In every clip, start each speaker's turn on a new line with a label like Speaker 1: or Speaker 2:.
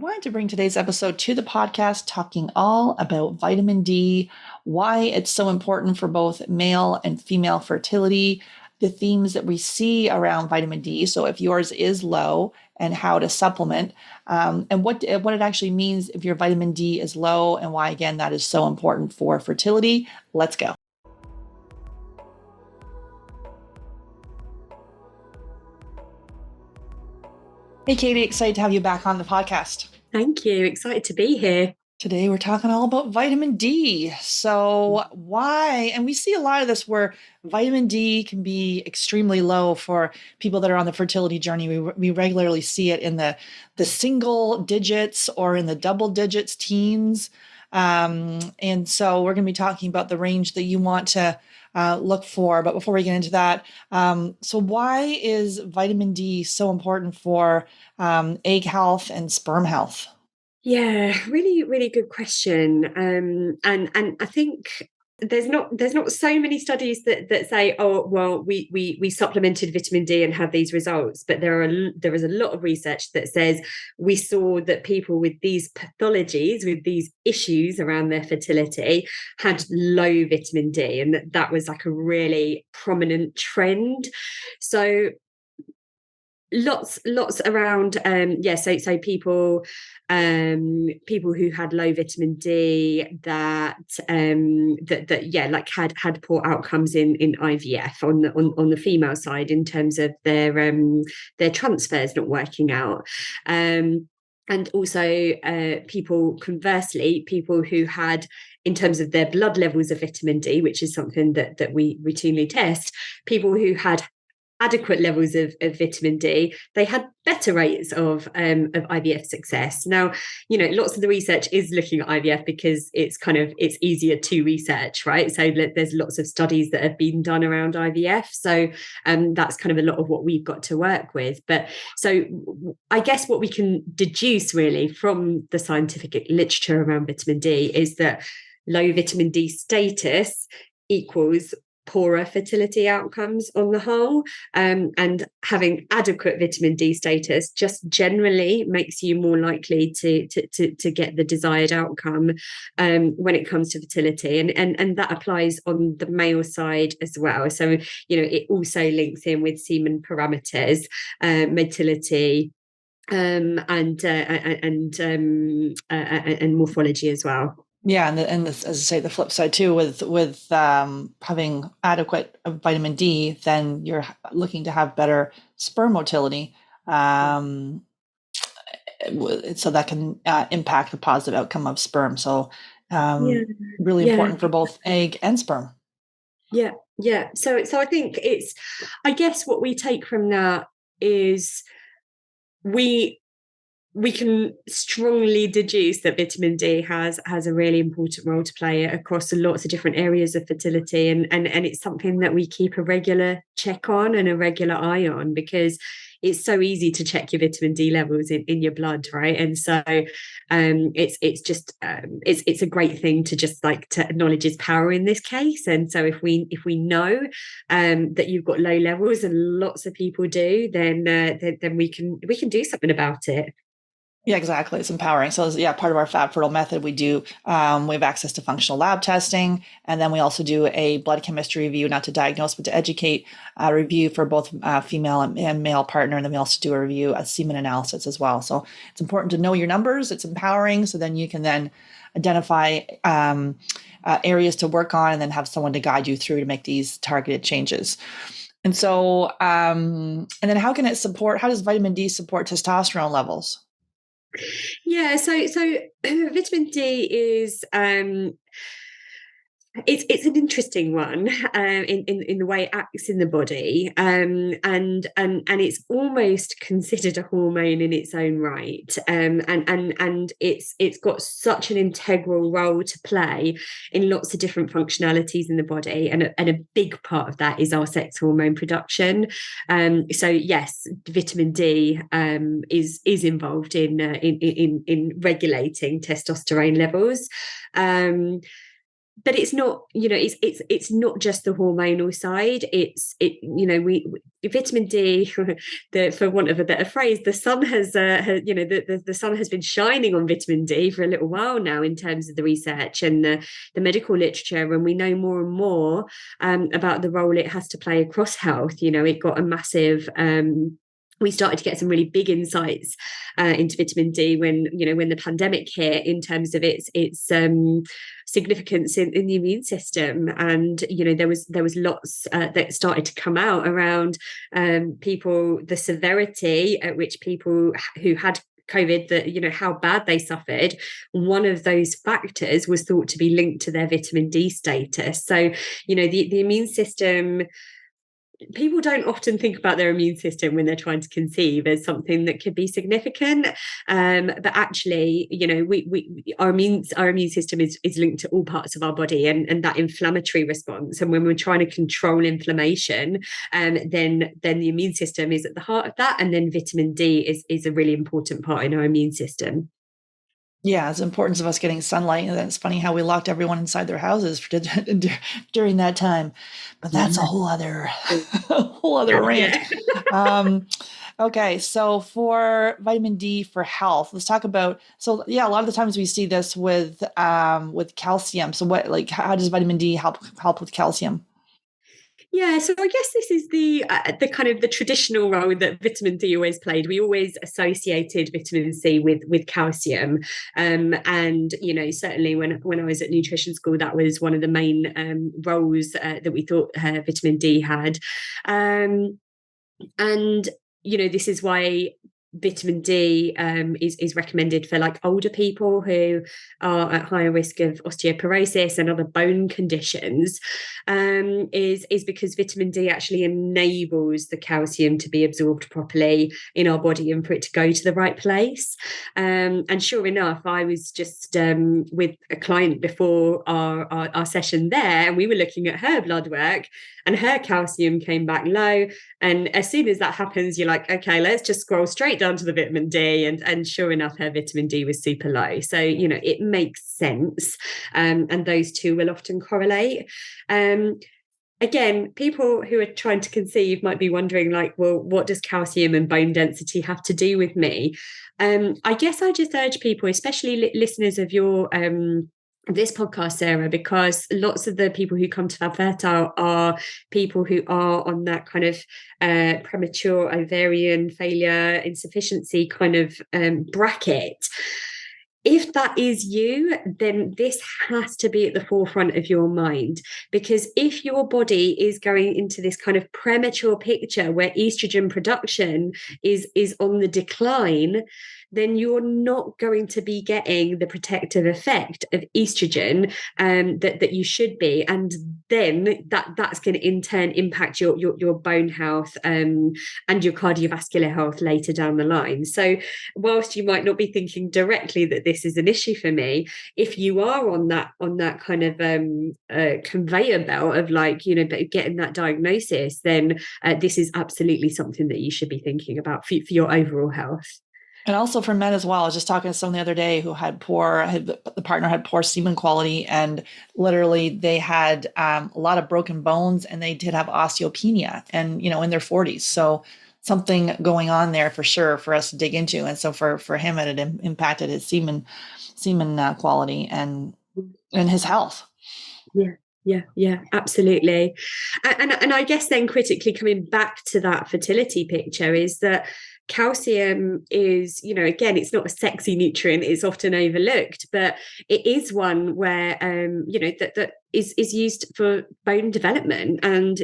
Speaker 1: wanted to bring today's episode to the podcast talking all about vitamin D, why it's so important for both male and female fertility, the themes that we see around vitamin D. So if yours is low, and how to supplement, and what it actually means if your vitamin D is low, and why, again, that is so important for fertility. Let's go. Hey, Katie, excited to have you back on the podcast.
Speaker 2: Thank you. Excited to be here.
Speaker 1: Today, we're talking all about vitamin D. So, why? And we see a lot of this where vitamin D can be extremely low for people that are on the fertility journey. We regularly see it in the single digits or in the double digits, teens. And so, we're going to be talking about the range that you want to look for. But before we get into that, so why is vitamin D so important for egg health and sperm health?
Speaker 2: Yeah, really, really good question. And I think there's not so many studies that say, oh, well, we supplemented vitamin D and had these results. But there is a lot of research that says we saw that people with these pathologies, with these issues around their fertility, had low vitamin D, and that was like a really prominent trend. So lots around so people who had low vitamin D that had poor outcomes in IVF on the female side in terms of their transfers not working out. And also people who had, in terms of their blood levels of vitamin D, which is something that we routinely test, people who had adequate levels of vitamin D, they had better rates of IVF success. Now, lots of the research is looking at IVF because it's easier to research, right? So there's lots of studies that have been done around IVF. So that's kind of a lot of what we've got to work with. But so I guess what we can deduce really from the scientific literature around vitamin D is that low vitamin D status equals poorer fertility outcomes on the whole, and having adequate vitamin D status just generally makes you more likely to get the desired outcome when it comes to fertility, and that applies on the male side as well. So it also links in with semen parameters, motility, and morphology as well.
Speaker 1: Yeah, and this, as I say, the flip side too, with having adequate vitamin D, then you're looking to have better sperm motility, so that can impact the positive outcome of sperm. So, really important for both egg and sperm.
Speaker 2: Yeah. So I think I guess what we take from that is we can strongly deduce that vitamin D has a really important role to play across lots of different areas of fertility, and it's something that we keep a regular check on and a regular eye on, because it's so easy to check your vitamin D levels in your blood, right? And so it's a great thing to just to acknowledge its power in this case. And so if we know that you've got low levels, and lots of people do, then we can do something about it.
Speaker 1: Yeah, exactly. It's empowering. So, part of our Fab Fertile method, we have access to functional lab testing. And then we also do a blood chemistry review, not to diagnose, but to educate, review for both female and male partner. And then we also do a review, a semen analysis as well. So it's important to know your numbers. It's empowering. So then you can then identify areas to work on, and then have someone to guide you through to make these targeted changes. And so, and then how does vitamin D support testosterone levels?
Speaker 2: Yeah, so vitamin D is it's an interesting one in the way it acts in the body, and it's almost considered a hormone in its own right, and it's got such an integral role to play in lots of different functionalities in the body, and a big part of that is our sex hormone production. So yes, vitamin D is involved in regulating testosterone levels. but it's not, it's not just the hormonal side. We vitamin D, for want of a better phrase, the sun the sun has been shining on vitamin D for a little while now in terms of the research and the medical literature, and we know more and more about the role it has to play across health. It got a massive we started to get some really big insights into vitamin D when the pandemic hit, in terms of its significance in the immune system. And there was lots that started to come out around the severity at which people who had COVID, that how bad they suffered. One of those factors was thought to be linked to their vitamin D status. So the immune system, people don't often think about their immune system when they're trying to conceive as something that could be significant, but actually our immune system is linked to all parts of our body, and that inflammatory response. And when we're trying to control inflammation, then the immune system is at the heart of that, and then vitamin D is a really important part in our immune system.
Speaker 1: Yeah, it's the importance of us getting sunlight. And it's funny how we locked everyone inside their houses during that time, but that's a whole other rant.
Speaker 2: Yeah.
Speaker 1: Okay, so for vitamin D for health, let's talk about. So yeah, a lot of the times we see this with calcium. So how does vitamin D help with calcium?
Speaker 2: Yeah, so I guess this is the kind of the traditional role that vitamin D always played. We always associated vitamin C with calcium, and certainly when I was at nutrition school, that was one of the main roles that we thought vitamin D had, and this is why vitamin D is recommended for like older people who are at higher risk of osteoporosis and other bone conditions, is because vitamin D actually enables the calcium to be absorbed properly in our body and for it to go to the right place. And sure enough, I was just with a client before our session there, and we were looking at her blood work, and her calcium came back low. And as soon as that happens, you're like, okay, let's just scroll straight down to the vitamin D. And sure enough, her vitamin D was super low. So, it makes sense. And those two will often correlate. Again, people who are trying to conceive might be wondering, like, well, what does calcium and bone density have to do with me? I guess I just urge people, especially listeners of your this podcast, Sarah, because lots of the people who come to Fab Fertile are people who are on that kind of premature ovarian failure, insufficiency kind of bracket. If that is you, then this has to be at the forefront of your mind, because if your body is going into this kind of premature picture where estrogen production is on the decline, then you're not going to be getting the protective effect of estrogen that you should be. And then that's going to in turn impact your bone health and your cardiovascular health later down the line. So whilst you might not be thinking directly that this is an issue for me, if you are on that kind of conveyor belt of getting that diagnosis, then this is absolutely something that you should be thinking about for your overall health.
Speaker 1: And also for men as well. I was just talking to someone the other day who the partner had poor semen quality, and literally they had a lot of broken bones, and they did have osteopenia, and in their 40s. So something going on there for sure for us to dig into. And so for him, it had impacted his semen quality and his health.
Speaker 2: Yeah, absolutely. And I guess then critically coming back to that fertility picture is that calcium is, again, it's not a sexy nutrient, it's often overlooked, but it is one where that is used for bone development. And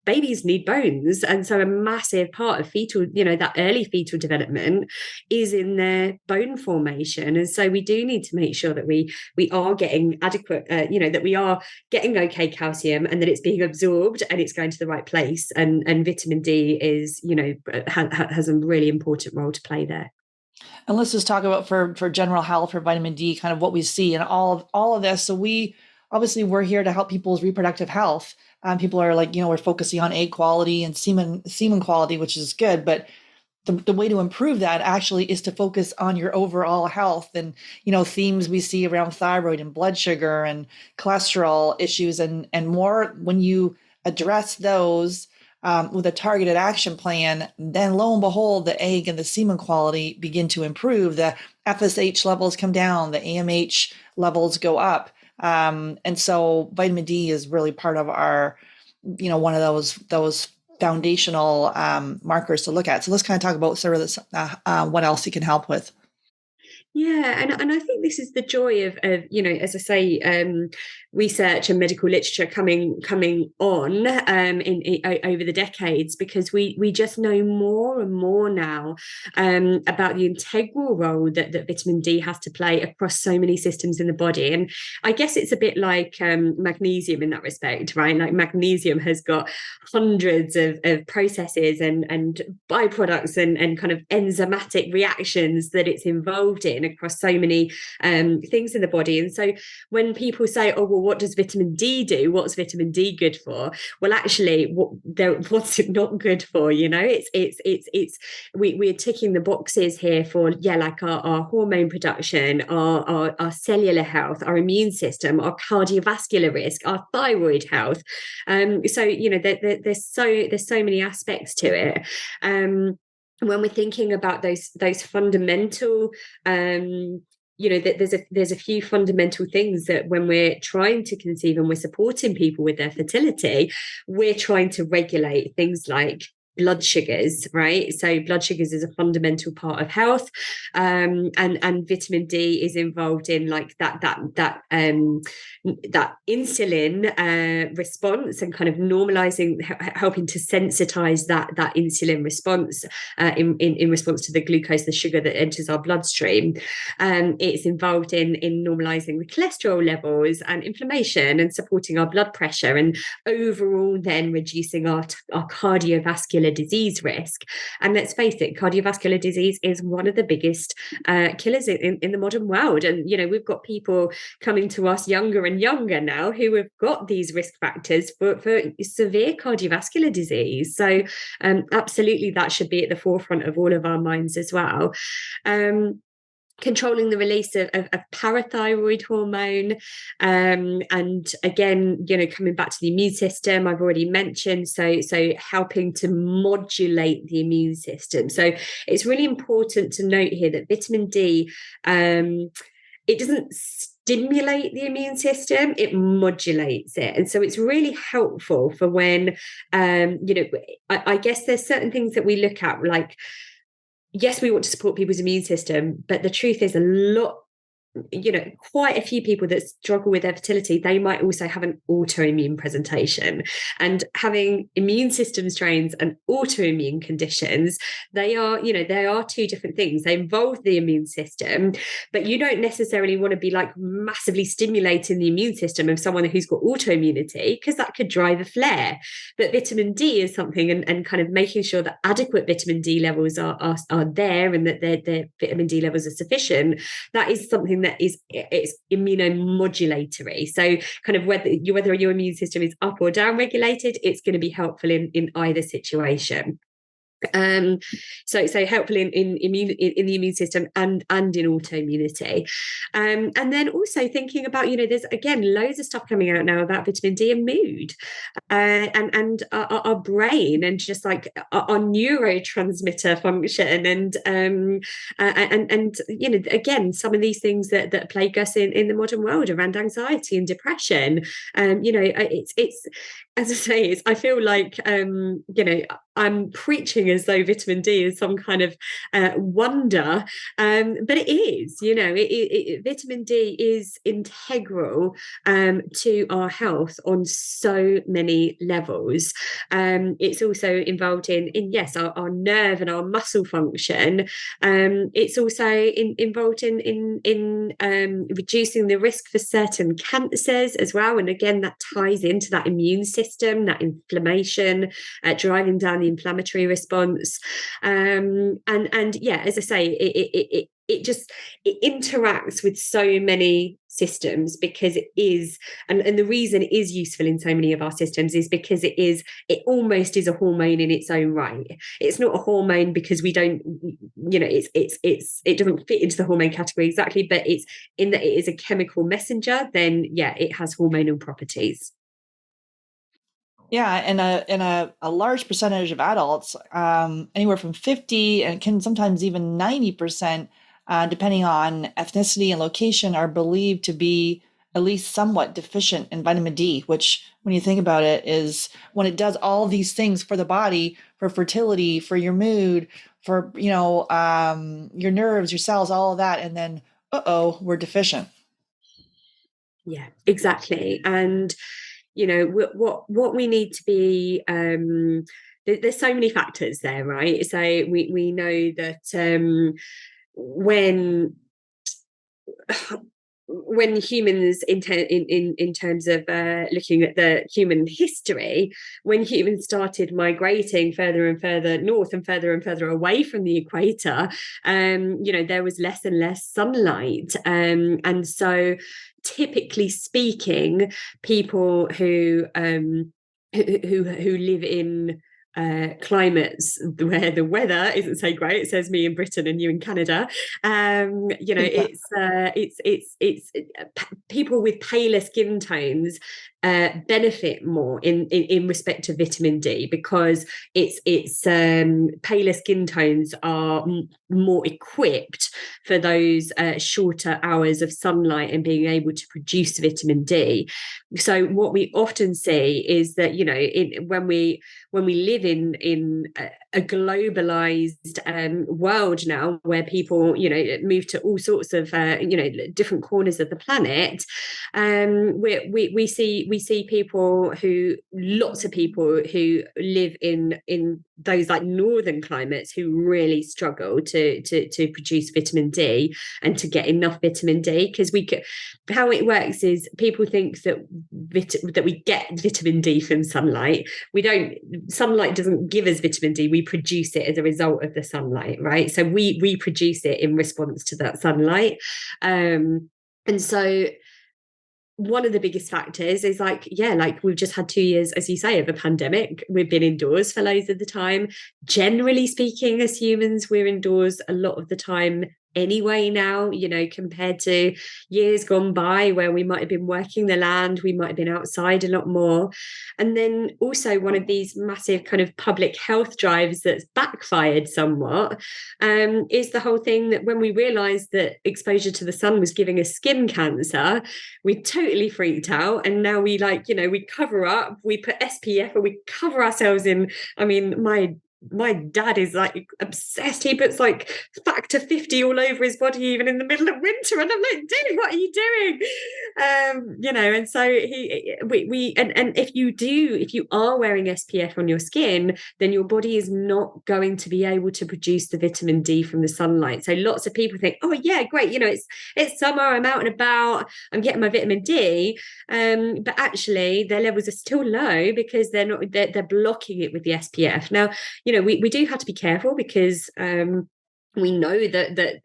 Speaker 2: babies need bones, and so a massive part of fetal, that early fetal development is in their bone formation. And so we do need to make sure that we are getting adequate, that we are getting okay calcium, and that it's being absorbed and it's going to the right place. And vitamin D is, has a really important role to play there.
Speaker 1: And let's just talk about for general health, for vitamin D, kind of what we see in all of this. So we're here to help people's reproductive health. People are like, we're focusing on egg quality and semen quality, which is good, but the way to improve that actually is to focus on your overall health. And themes we see around thyroid and blood sugar and cholesterol issues, and more, when you address those with a targeted action plan, then lo and behold, the egg and the semen quality begin to improve. The FSH levels come down, the AMH levels go up. And so vitamin D is really part of our, one of those foundational markers to look at. So let's kind of talk about sort of this, what else you can help with.
Speaker 2: Yeah, and I think this is the joy of as I say, research and medical literature coming on in over the decades, because we just know more and more now about the integral role that vitamin D has to play across so many systems in the body. And I guess it's a bit like magnesium in that respect, right? Like magnesium has got hundreds of processes and byproducts and kind of enzymatic reactions that it's involved in across so many things in the body. And so when people say, oh, well, what does vitamin D do? What's vitamin D good for? Well, actually, what's it not good for? We're ticking the boxes here for, like our hormone production, our cellular health, our immune system, our cardiovascular risk, our thyroid health. There's so many aspects to it. When we're thinking about those fundamental, there's a few fundamental things that when we're trying to conceive and we're supporting people with their fertility, we're trying to regulate things like blood sugars, right? So blood sugars is a fundamental part of health, and vitamin D is involved in like that insulin response, and kind of normalizing, helping to sensitize that insulin response in response to the glucose, the sugar that enters our bloodstream. It's involved in normalizing the cholesterol levels and inflammation, and supporting our blood pressure, and overall then reducing our cardiovascular disease risk. And let's face it, cardiovascular disease is one of the biggest killers in the modern world. And we've got people coming to us younger and younger now who have got these risk factors for severe cardiovascular disease. So absolutely, that should be at the forefront of all of our minds as well. Controlling the release of parathyroid hormone, and again, coming back to the immune system, I've already mentioned, so helping to modulate the immune system. So it's really important to note here that vitamin D, it doesn't stimulate the immune system, it modulates it. And so it's really helpful for when I guess there's certain things that we look at, like, yes, we want to support people's immune system, but the truth is quite a few people that struggle with their fertility, they might also have an autoimmune presentation. And having immune system strains and autoimmune conditions, they are two different things. They involve the immune system, but you don't necessarily want to be like massively stimulating the immune system of someone who's got autoimmunity, because that could drive a flare. But vitamin D is something, and kind of making sure that adequate vitamin D levels are there, and that their vitamin D levels are sufficient. That is something that it's immunomodulatory. So kind of whether your immune system is up or down regulated, it's going to be helpful in either situation. So helpful in the immune system and in autoimmunity, and then also thinking about, there's again loads of stuff coming out now about vitamin D and mood, and our brain, and just like our neurotransmitter function, and again, some of these things that plague us in the modern world around anxiety and depression. It's as I say, I feel like I'm preaching as though vitamin D is some kind of wonder, but it is. Vitamin D is integral to our health on so many levels. It's also involved in yes, our nerve and our muscle function. It's also involved in reducing the risk for certain cancers as well. And again, that ties into that immune system, that inflammation, driving down the inflammatory response. And yeah, as I say, it interacts with so many systems, because it is, and the reason it is useful in so many of our systems is because it almost is a hormone in its own right. It's not a hormone because we don't, it doesn't fit into the hormone category exactly, but it's in that it is a chemical messenger. Then yeah, it has hormonal properties.
Speaker 1: Yeah, and a large percentage of adults, anywhere from 50 and can sometimes even 90%, depending on ethnicity and location, are believed to be at least somewhat deficient in vitamin D, which, when you think about it, is when it does all these things for the body, for fertility, for your mood, for your nerves, your cells, all of that, and then we're deficient.
Speaker 2: Yeah, exactly. And what we need to be, there's so many factors there, right? So we know that when humans, in terms of looking at the human history, when humans started migrating further and further north and further away from the equator, there was less and less sunlight, and so typically speaking, people who live in climates where the weather isn't so great, says me in Britain and you in Canada,
Speaker 1: Yeah.
Speaker 2: it's people with paler skin tones benefit more in respect to vitamin D, because it's paler skin tones are more equipped for those shorter hours of sunlight and being able to produce vitamin D. So what we often see is that when we live in a globalized world now, where people move to all sorts of different corners of the planet, we see people lots of people who live in those like northern climates who really struggle to produce vitamin D and to get enough vitamin D, because how it works is people think that we get vitamin D from sunlight. We don't. Sunlight doesn't give us vitamin D. We produce it as a result of the sunlight, right? So we produce it in response to that sunlight, and so one of the biggest factors is like we've just had 2 years, as you say, of a pandemic. We've been indoors for loads of the time. Generally speaking, as humans, we're indoors a lot of the time anyway now, compared to years gone by where we might have been working the land, we might have been outside a lot more. And then also one of these massive kind of public health drives that's backfired somewhat, is the whole thing that when we realized that exposure to the sun was giving us skin cancer, we totally freaked out. And now we we cover up, we put SPF, or we cover ourselves in. I mean, my dad is like obsessed. He puts like factor 50 all over his body, even in the middle of winter. And I'm like, dude, what are you doing? And so and if you are wearing SPF on your skin, then your body is not going to be able to produce the vitamin D from the sunlight. So lots of people think, oh yeah, great, it's summer, I'm out and about, I'm getting my vitamin D, but actually their levels are still low because they're blocking it with the SPF. Now, we do have to be careful, because we know that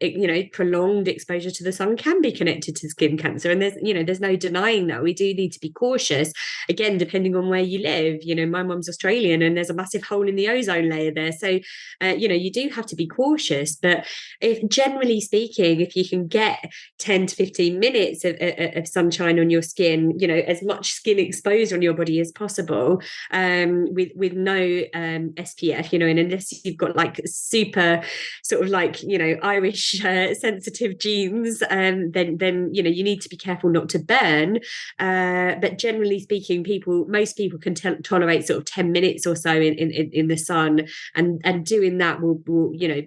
Speaker 2: prolonged exposure to the sun can be connected to skin cancer, and there's no denying that. We do need to be cautious, again, depending on where you live. My mum's Australian, and there's a massive hole in the ozone layer there, so you do have to be cautious. But if, generally speaking, if you can get 10 to 15 minutes of sunshine on your skin, as much skin exposure on your body as possible, with no SPF, and unless you've got like super sort of Irish sensitive genes, then you need to be careful not to burn. But generally speaking, most people can tolerate sort of 10 minutes or so in the sun, and doing that will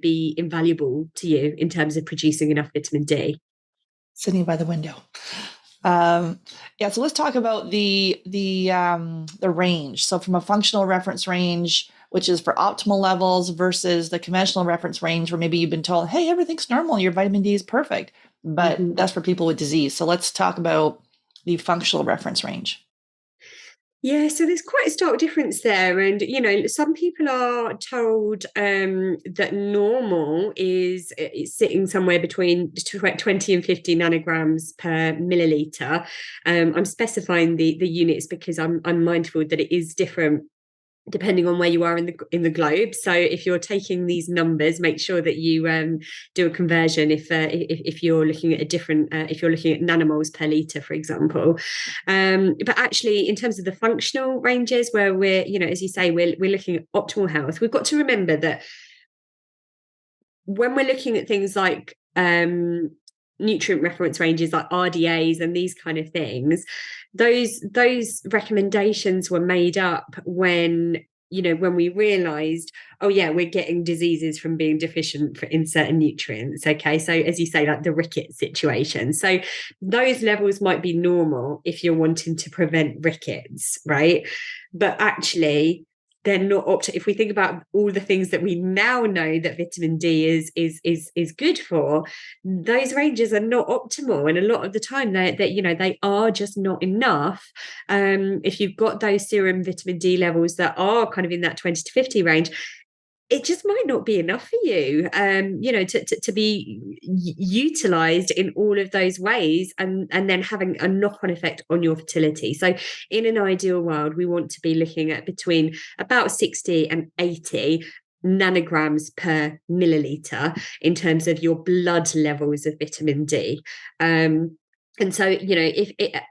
Speaker 2: be invaluable to you in terms of producing enough vitamin D.
Speaker 1: Sitting by the window. So let's talk about the range. So from a functional reference range, which is for optimal levels, versus the conventional reference range where maybe you've been told, hey, everything's normal, your vitamin D is perfect, but that's for people with disease. So let's talk about the functional reference range.
Speaker 2: Yeah, so there's quite a stark difference there. And, some people are told that normal is sitting somewhere between 20 and 50 nanograms per milliliter. I'm specifying the units because I'm mindful that it is different depending on where you are in the globe. So if you're taking these numbers, make sure that you do a conversion if you're looking at a different if you're looking at nanomoles per liter, for example. But actually, in terms of the functional ranges, where we're, as you say, we're looking at optimal health, we've got to remember that when we're looking at things like nutrient reference ranges like RDAs and these kind of things, those recommendations were made up when we realized, oh yeah, we're getting diseases from being deficient in certain nutrients. Okay, so as you say, like the rickets situation, so those levels might be normal if you're wanting to prevent rickets, right? But actually they're not if we think about all the things that we now know that vitamin D is good for, those ranges are not optimal, and a lot of the time they are just not enough. If you've got those serum vitamin D levels that are kind of in that 20 to 50 range, it just might not be enough for you, to be utilized in all of those ways, and then having a knock-on effect on your fertility. So in an ideal world, we want to be looking at between about 60 and 80 nanograms per milliliter in terms of your blood levels of vitamin D. And so, if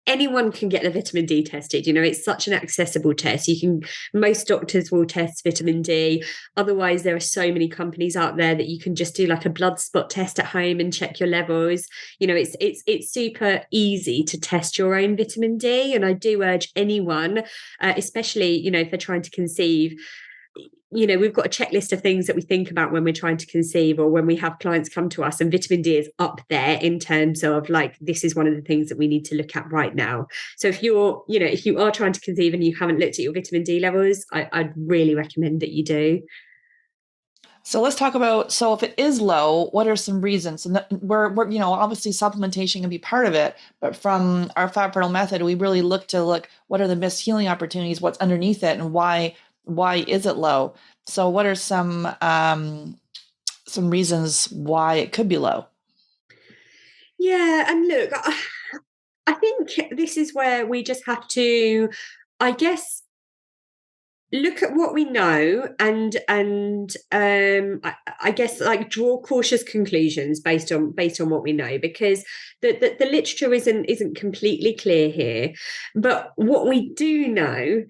Speaker 2: anyone can get the vitamin D tested, it's such an accessible test. Most doctors will test vitamin D. Otherwise, there are so many companies out there that you can just do like a blood spot test at home and check your levels. It's super easy to test your own vitamin D. And I do urge anyone, especially, if they're trying to conceive, we've got a checklist of things that we think about when we're trying to conceive, or when we have clients come to us, and vitamin D is up there in terms of like, this is one of the things that we need to look at right now. So if you are trying to conceive and you haven't looked at your vitamin D levels, I'd really recommend that you do.
Speaker 1: So let's talk about, so if it is low, what are some reasons? And we're obviously supplementation can be part of it, but from our fat fertile method, we really look what are the missed healing opportunities, what's underneath it, and why is it low? So what are some reasons why it could be low?
Speaker 2: Yeah, and look, I think this is where we just have to, I guess, look at what we know, and I guess like draw cautious conclusions based on what we know, because the literature isn't completely clear here. But what we do know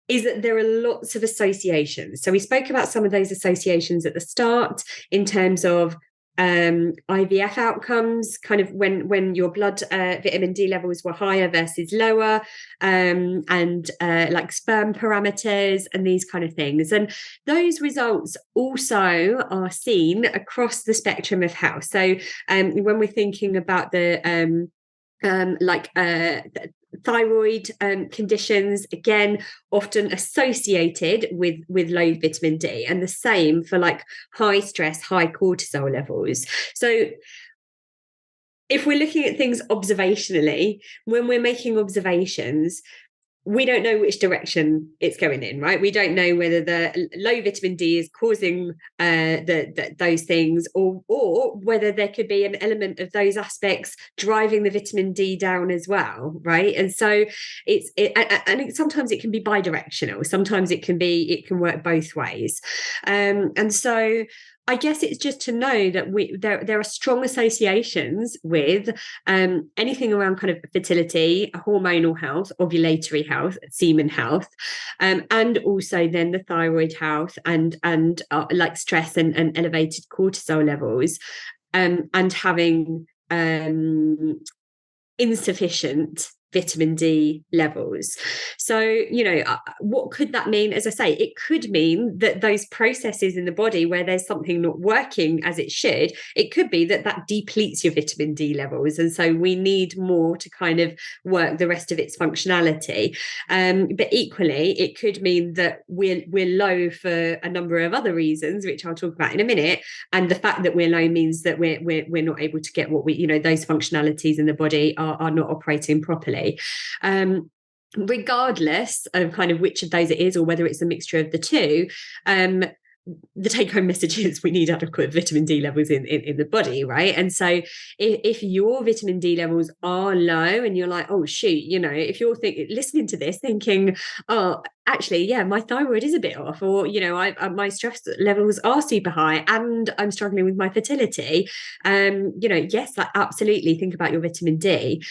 Speaker 2: is that there are lots of associations. So we spoke about some of those associations at the start in terms of IVF outcomes, kind of when your blood vitamin D levels were higher versus lower, and like sperm parameters and these kind of things. And those results also are seen across the spectrum of health. So when we're thinking about the thyroid conditions, again, often associated with low vitamin D, and the same for like high stress, high cortisol levels. So if we're looking at things observationally, when we're making observations, we don't know which direction it's going in, right? We don't know whether the low vitamin D is causing those things, or whether there could be an element of those aspects driving the vitamin D down as well, right? And so sometimes it can be bi-directional. Sometimes it can work both ways, and so I guess it's just to know that there are strong associations with anything around kind of fertility, hormonal health, ovulatory health, semen health, and also then the thyroid health, and like stress and elevated cortisol levels, and having insufficient vitamin D levels. So, what could that mean? As I say, it could mean that those processes in the body where there's something not working as it should, it could be that depletes your vitamin D levels. And so we need more to kind of work the rest of its functionality. But equally, it could mean that we're low for a number of other reasons, which I'll talk about in a minute. And the fact that we're low means that we're not able to get what those functionalities in the body are not operating properly. regardless of kind of which of those it is, or whether it's a mixture of the two, the take-home message is we need adequate vitamin D levels in the body, right? And so if your vitamin D levels are low and you're like, oh shoot, if you're listening to this thinking, oh, actually, yeah, my thyroid is a bit off, or my stress levels are super high and I'm struggling with my fertility, yes, like absolutely think about your vitamin D.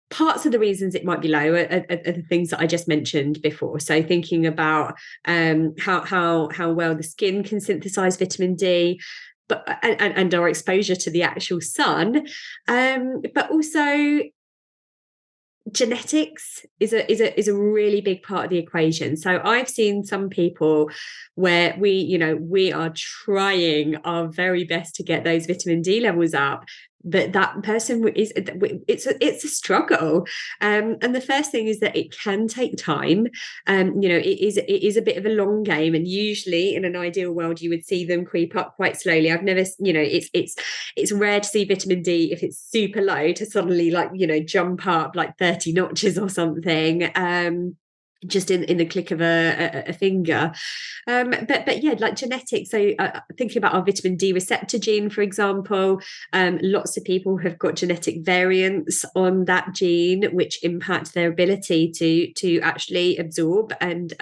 Speaker 2: Parts of the reasons it might be low are the things that I just mentioned before. So thinking about how well the skin can synthesize vitamin D, but and our exposure to the actual sun, but also genetics is a really big part of the equation. So I've seen some people where we are trying our very best to get those vitamin D levels up, but that person it's a struggle, and the first thing is that it can take time. It is a bit of a long game, and usually in an ideal world you would see them creep up quite slowly. I've never, it's rare to see vitamin D, if it's super low, to suddenly jump up like 30 notches or something, just in the click of a finger. But yeah, like genetics. So thinking about our vitamin D receptor gene, for example, lots of people have got genetic variants on that gene, which impact their ability to actually absorb and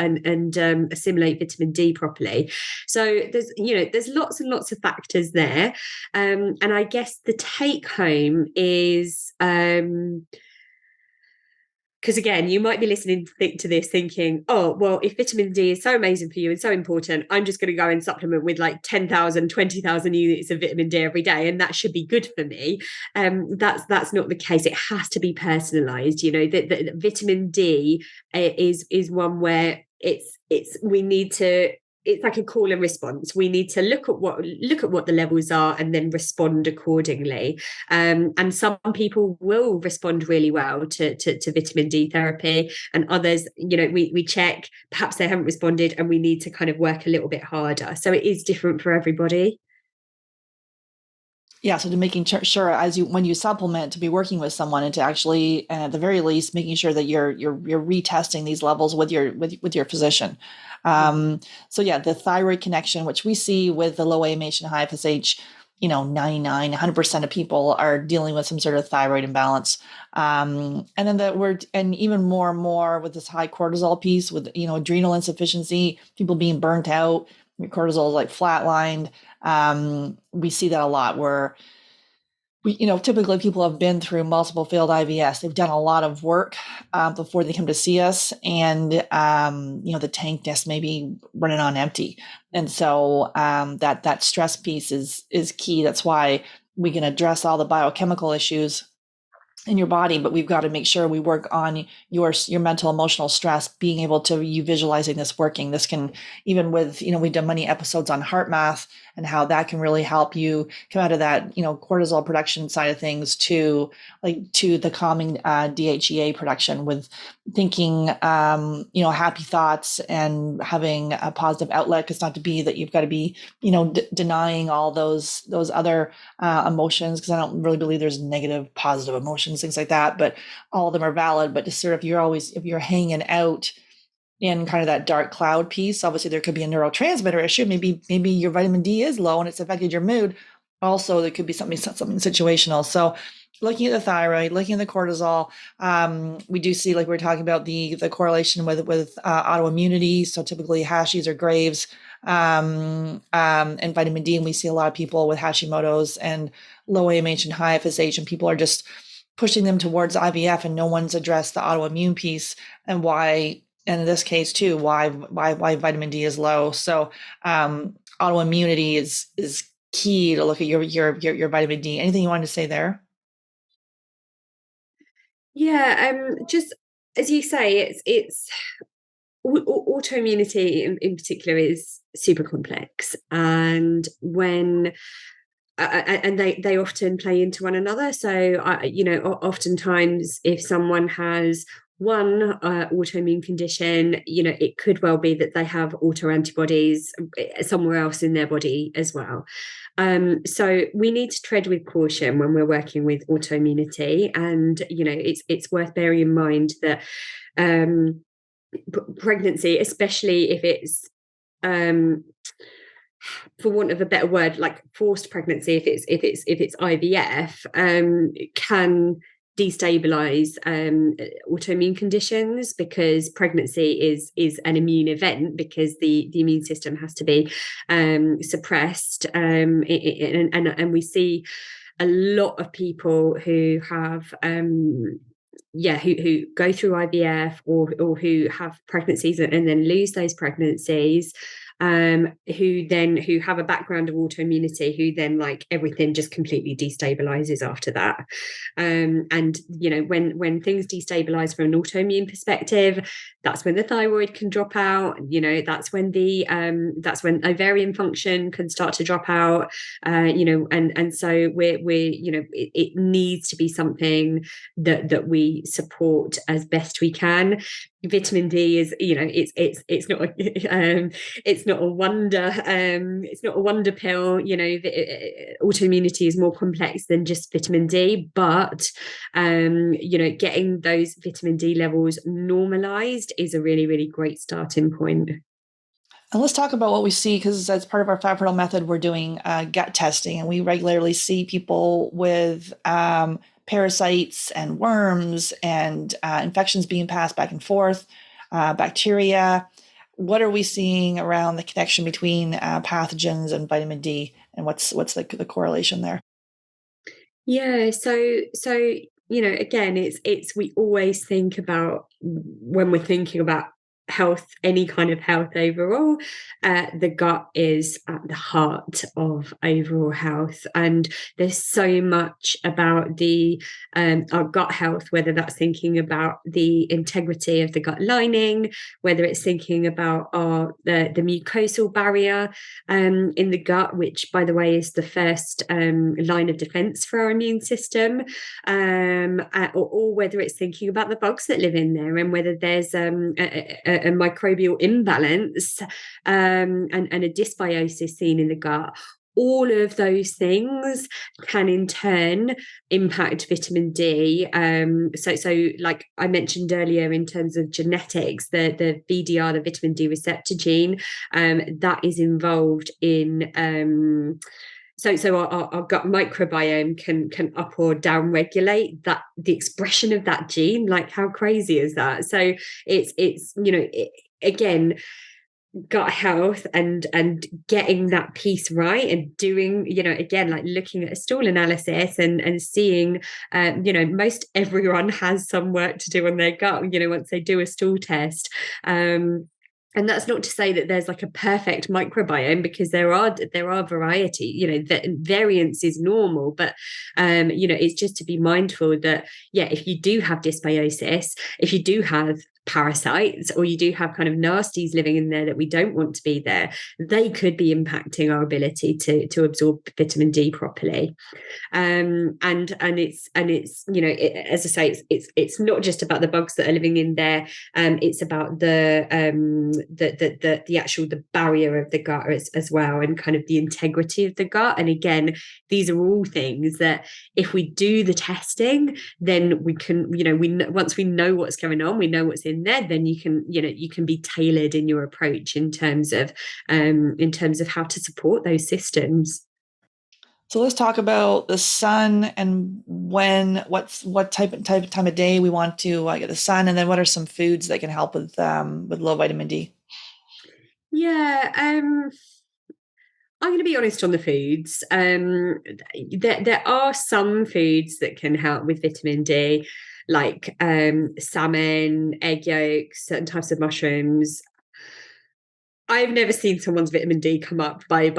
Speaker 2: assimilate vitamin D properly. So there's lots and lots of factors there, and I guess the take home is, because again, you might be listening to this thinking, oh, well, if vitamin D is so amazing for you and so important, I'm just going to go and supplement with like 10,000, 20,000 units of vitamin D every day, and that should be good for me. That's not the case. It has to be personalized. The vitamin D is one where we need to, it's like a call and response. We need to look at what the levels are and then respond accordingly. And some people will respond really well to vitamin D therapy, and others, we check, perhaps they haven't responded, and we need to kind of work a little bit harder. So it is different for everybody.
Speaker 1: Yeah, so to making sure when you supplement, to be working with someone and to actually, at the very least, making sure that you're retesting these levels with your physician. So yeah, the thyroid connection, which we see with the low AMH and high FSH, 99, 100% of people are dealing with some sort of thyroid imbalance. And then and even more and more with this high cortisol piece, with, adrenal insufficiency, people being burnt out, cortisol is like flatlined. We see that a lot where typically people have been through multiple failed IVS. They've done a lot of work before they come to see us, and the tank just may be running on empty. And so that stress piece is key. That's why we can address all the biochemical issues in your body, but we've got to make sure we work on your mental, emotional stress, being able to, you visualizing this working. This can, even with, we've done many episodes on heart math and how that can really help you come out of that, cortisol production side of things to the calming DHEA production, with thinking, happy thoughts and having a positive outlet. It's not to be that you've got to be, denying all those other emotions, because I don't really believe there's negative, positive emotions, things like that, but all of them are valid. But just sort of, if you're hanging out in kind of that dark cloud piece, obviously there could be a neurotransmitter issue. Maybe your vitamin D is low and it's affected your mood. Also, there could be something situational. So looking at the thyroid, looking at the cortisol, we do see, like we were talking about, the correlation with autoimmunity. So typically Hashis or Graves, and vitamin D. And we see a lot of people with Hashimoto's and low AMH and high FSH, and people are just pushing them towards IVF, and no one's addressed the autoimmune piece and why, and in this case too, why vitamin D is low. So autoimmunity is key to look at your vitamin D. Anything you wanted to say there?
Speaker 2: Yeah, just as you say, it's autoimmunity in particular is super complex, and when and they often play into one another. So oftentimes if someone has one autoimmune condition, it could well be that they have autoantibodies somewhere else in their body as well. So we need to tread with caution when we're working with autoimmunity, and it's worth bearing in mind that pregnancy, especially if it's for want of a better word, like forced pregnancy, if it's IVF, can destabilize autoimmune conditions, because pregnancy is an immune event, because the immune system has to be suppressed, and we see a lot of people who have who go through IVF, or who have pregnancies and then lose those pregnancies, who have a background of autoimmunity, who then, like, everything just completely destabilizes after that. And when things destabilize from an autoimmune perspective, that's when the thyroid can drop out. That's when ovarian function can start to drop out. And so it needs to be something that we support as best we can. Vitamin D is, it's not it's not a wonder pill. Autoimmunity is more complex than just vitamin D, but getting those vitamin D levels normalized is a really, really great starting point.
Speaker 1: And let's talk about what we see, because as part of our fat fertile method, we're doing gut testing, and we regularly see people with parasites and worms and infections being passed back and forth, bacteria. What are we seeing around the connection between pathogens and vitamin D, and what's the correlation there?
Speaker 2: Yeah, so again, it's we always think about, when we're thinking about health, any kind of health overall, the gut is at the heart of overall health. And there's so much about our gut health, whether that's thinking about the integrity of the gut lining, whether it's thinking about the mucosal barrier in the gut, which, by the way, is the first line of defense for our immune system, or whether it's thinking about the bugs that live in there, and whether there's a microbial imbalance and a dysbiosis seen in the gut. All of those things can in turn impact vitamin D. So like I mentioned earlier, in terms of genetics, the VDR, the vitamin D receptor gene, that is involved in so our gut microbiome can up or down regulate the expression of that gene. Like, how crazy is that? So it's again, gut health and getting that piece right, and doing, again, like looking at a stool analysis and seeing, most everyone has some work to do on their gut, once they do a stool test. And that's not to say that there's like a perfect microbiome, because there are variety, that variance is normal, but it's just to be mindful that, if you do have dysbiosis, if you do have parasites, or you do have kind of nasties living in there that we don't want to be there, they could be impacting our ability to absorb vitamin D properly. And it's as I say, it's not just about the bugs that are living in there. It's about the actual barrier of the gut as well, and kind of the integrity of the gut. And again, these are all things that, if we do the testing, then we can, once we know what's going on, we know what's in there, then you can be tailored in your approach in terms of how to support those systems.
Speaker 1: So let's talk about the sun, and what type of time of day we want to get the sun, and then what are some foods that can help with low vitamin D?
Speaker 2: Yeah, I'm going to be honest on the foods. There are some foods that can help with vitamin D, like salmon, egg yolks, certain types of mushrooms. I've never seen someone's vitamin D come up by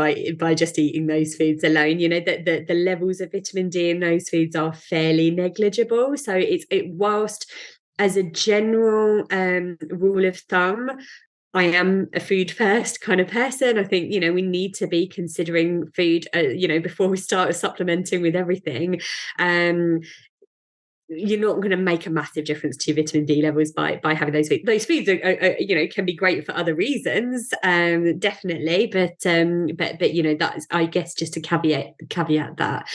Speaker 2: just eating those foods alone. The levels of vitamin D in those foods are fairly negligible. So whilst, as a general rule of thumb, I am a food first kind of person, I think, we need to be considering food, before we start supplementing with everything. you're not going to make a massive difference to your vitamin D levels by having those foods. Those foods can be great for other reasons, definitely, but that's, I guess, just to caveat that.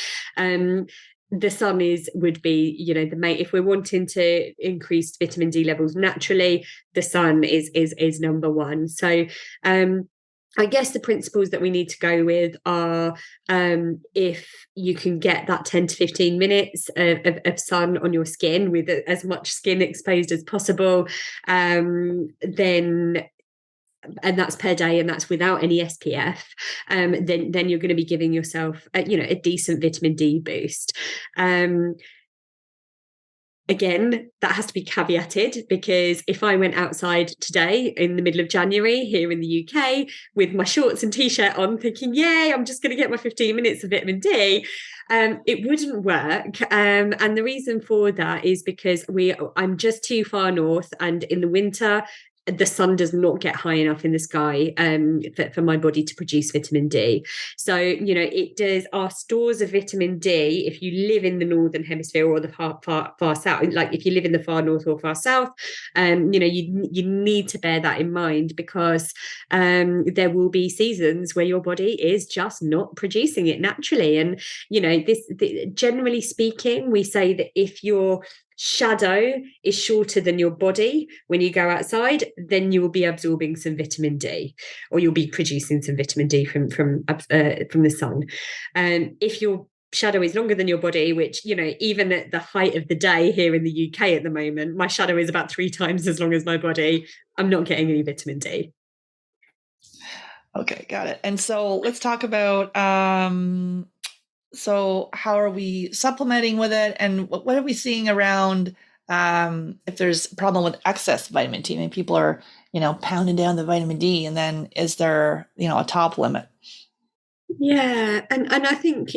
Speaker 2: The sun would be the main, if we're wanting to increase vitamin D levels naturally, the sun is number one. So I guess the principles that we need to go with are, if you can get that 10 to 15 minutes of sun on your skin with as much skin exposed as possible, then, and that's per day, and that's without any SPF, then you're going to be giving yourself a decent vitamin D boost. Again, that has to be caveated, because if I went outside today in the middle of January here in the UK with my shorts and t-shirt on thinking, yay, I'm just going to get my 15 minutes of vitamin D, it wouldn't work. And the reason for that is because I'm just too far north, and in the winter, the sun does not get high enough in the sky for my body to produce vitamin D. So, it does, our stores of vitamin D, if you live in the northern hemisphere or the far south, like if you live in the far north or far south, you need to bear that in mind, because there will be seasons where your body is just not producing it naturally. And, generally speaking, we say that if your shadow is shorter than your body when you go outside, then you will be absorbing some vitamin D, or you'll be producing some vitamin D from the sun. And if your shadow is longer than your body, which, even at the height of the day here in the UK at the moment, my shadow is about 3 times as long as my body, I'm not getting any vitamin D.
Speaker 1: Okay, got it. And so let's talk about so how are we supplementing with it, and what are we seeing around if there's a problem with excess vitamin D? I mean, people are pounding down the vitamin D, and then is there a top limit?
Speaker 2: Yeah, and I think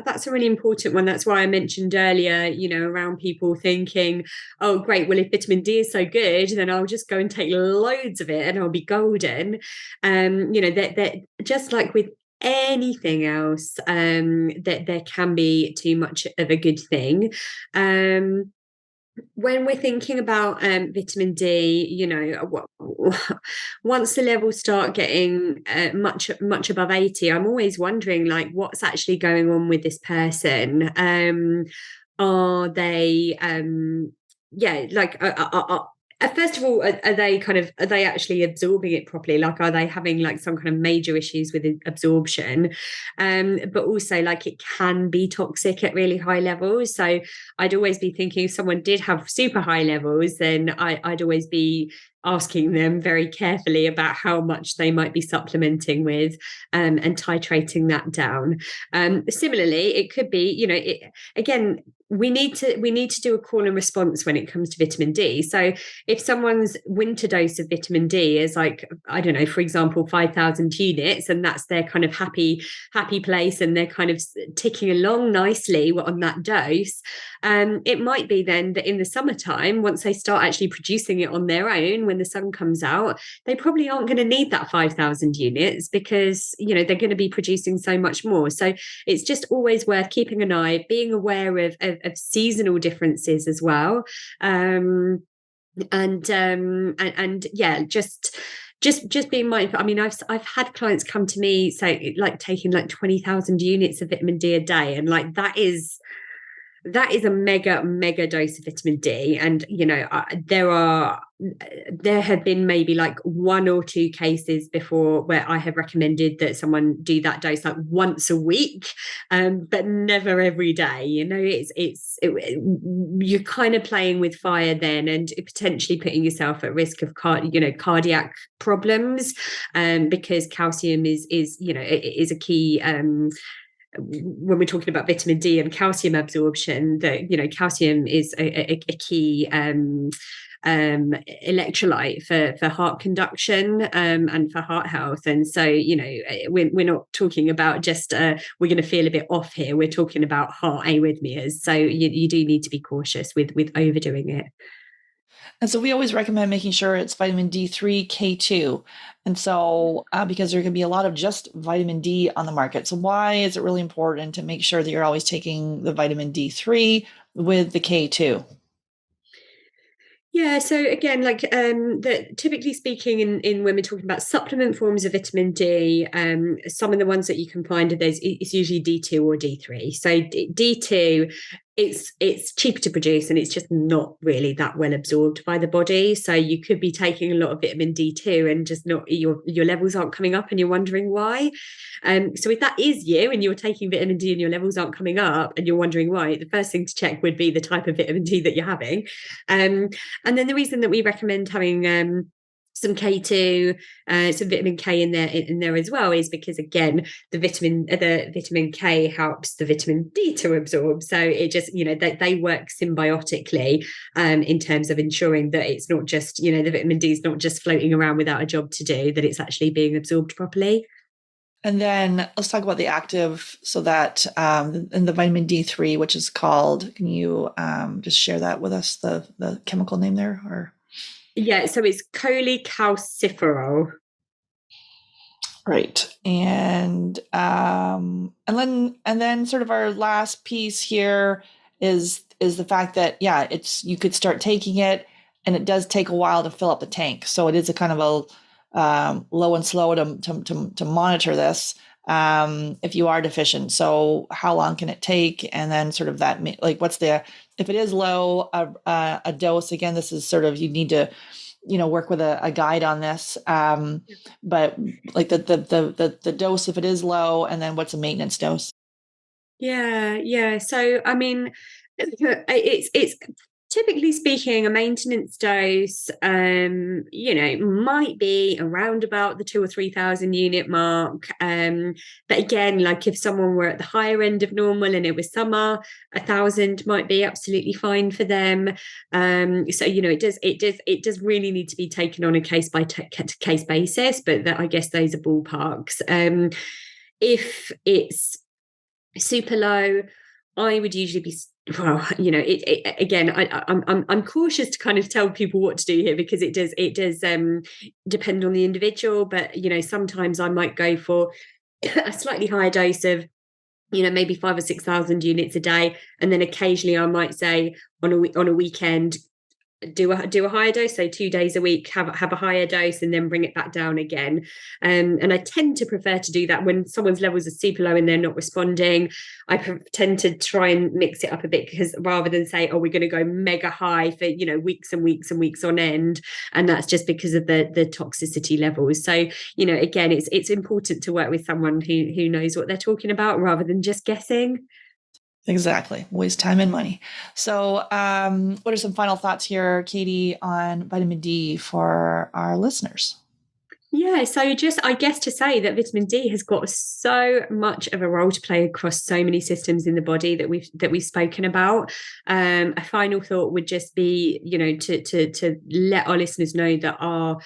Speaker 2: that's a really important one. That's why I mentioned earlier, around people thinking, oh great, well if vitamin D is so good, then I'll just go and take loads of it and I'll be golden. That just like with anything else, that there can be too much of a good thing. When we're thinking about vitamin D, once the levels start getting much above 80, I'm always wondering, like, what's actually going on with this person. Are they first of all, are they actually absorbing it properly? Like, are they having like some kind of major issues with absorption? But also, like, it can be toxic at really high levels. So I'd always be thinking, if someone did have super high levels, then I'd always be asking them very carefully about how much they might be supplementing with, and titrating that down. Similarly, it could be, again, we need to do a call and response when it comes to vitamin D. So if someone's winter dose of vitamin D is like, I don't know, for example, 5,000 units, and that's their kind of happy place, and they're kind of ticking along nicely on that dose, it might be then that in the summertime, once they start actually producing it on their own, when the sun comes out, they probably aren't going to need that 5,000 units, because they're going to be producing so much more. So it's just always worth keeping an eye, being aware of seasonal differences as well, and yeah, just being mindful. I mean, I've had clients come to me say, like, taking like 20,000 units of vitamin D a day, and like that is a mega dose of vitamin D. And there have been maybe like 1 or 2 cases before where I have recommended that someone do that dose like once a week, but never every day. You're kind of playing with fire then, and potentially putting yourself at risk of cardiac problems, because calcium is a key, when we're talking about vitamin D and calcium absorption, that calcium is a key electrolyte for heart conduction, and for heart health. And so we're not talking about just we're going to feel a bit off here. We're talking about heart arrhythmias. So you do need to be cautious with overdoing it.
Speaker 1: And so we always recommend making sure it's vitamin D3, K2. And so, because there can be a lot of just vitamin D on the market. So why is it really important to make sure that you're always taking the vitamin D3 with the K2?
Speaker 2: Yeah, so again, like typically speaking, in when we're talking about supplement forms of vitamin D, some of the ones that you can find are those. It's usually D2 or D3. So D2, it's cheaper to produce, and it's just not really that well absorbed by the body. So you could be taking a lot of vitamin D2 and just not your levels aren't coming up, and you're wondering why. So if that is you and you're taking vitamin D and your levels aren't coming up and you're wondering why, the first thing to check would be the type of vitamin D that you're having. Um, and then the reason that we recommend having some K2, some vitamin K in there as well, is because again the vitamin K helps the vitamin D to absorb. So it just they work symbiotically in terms of ensuring that it's not just the vitamin D is not just floating around without a job to do, that it's actually being absorbed properly.
Speaker 1: And then let's talk about the active. So that and the vitamin D3, which is called, can you just share that with us, the chemical name there? Or
Speaker 2: Yeah, so it's cholecalciferol.
Speaker 1: right. And then sort of our last piece here is the fact that, yeah, you could start taking it, and it does take a while to fill up the tank. So it is a kind of a low and slow to monitor this if you are deficient. So how long can it take? And then sort of that, like, if it is low, a dose, again, this is sort of, you need to work with a guide on this. But like the dose, if it is low, and then what's a maintenance dose?
Speaker 2: Yeah. So I mean, it's typically speaking, a maintenance dose, might be around about the 2 or 3 thousand unit mark. But again, like if someone were at the higher end of normal and it was summer, 1,000 might be absolutely fine for them. So it does really need to be taken on a case by case basis. But I guess those are ballparks. If it's super low, I would usually be, well, again, I'm cautious to kind of tell people what to do here, because it does depend on the individual. But sometimes I might go for a slightly higher dose of maybe 5 or 6 thousand units a day, and then occasionally I might say on a weekend do a higher dose, so 2 days a week, have a higher dose, and then bring it back down again. And I tend to prefer to do that when someone's levels are super low and they're not responding. I tend to try and mix it up a bit, because rather than say, oh, we're going to go mega high for weeks and weeks and weeks on end, and that's just because of the toxicity levels. So again, it's important to work with someone who knows what they're talking about, rather than just guessing.
Speaker 1: Exactly. Waste time and money. So, what are some final thoughts here, Katie, on vitamin D for our listeners?
Speaker 2: Yeah, so just I guess to say that vitamin D has got so much of a role to play across so many systems in the body that we've spoken about. A final thought would just be, to let our listeners know that our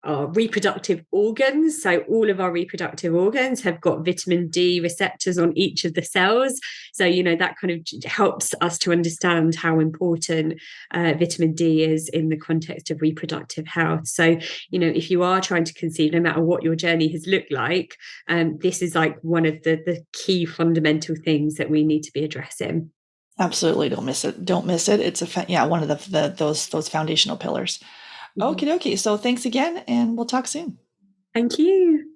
Speaker 2: our reproductive organs. So all of our reproductive organs have got vitamin D receptors on each of the cells. So, that kind of helps us to understand how important vitamin D is in the context of reproductive health. So, if you are trying to conceive, no matter what your journey has looked like, this is like one of the key fundamental things that we need to be addressing.
Speaker 1: Absolutely, don't miss it. Don't miss it. It's one of those foundational pillars.
Speaker 2: Mhm.
Speaker 1: Okay, dokie. So thanks again, and we'll talk soon.
Speaker 2: Thank you.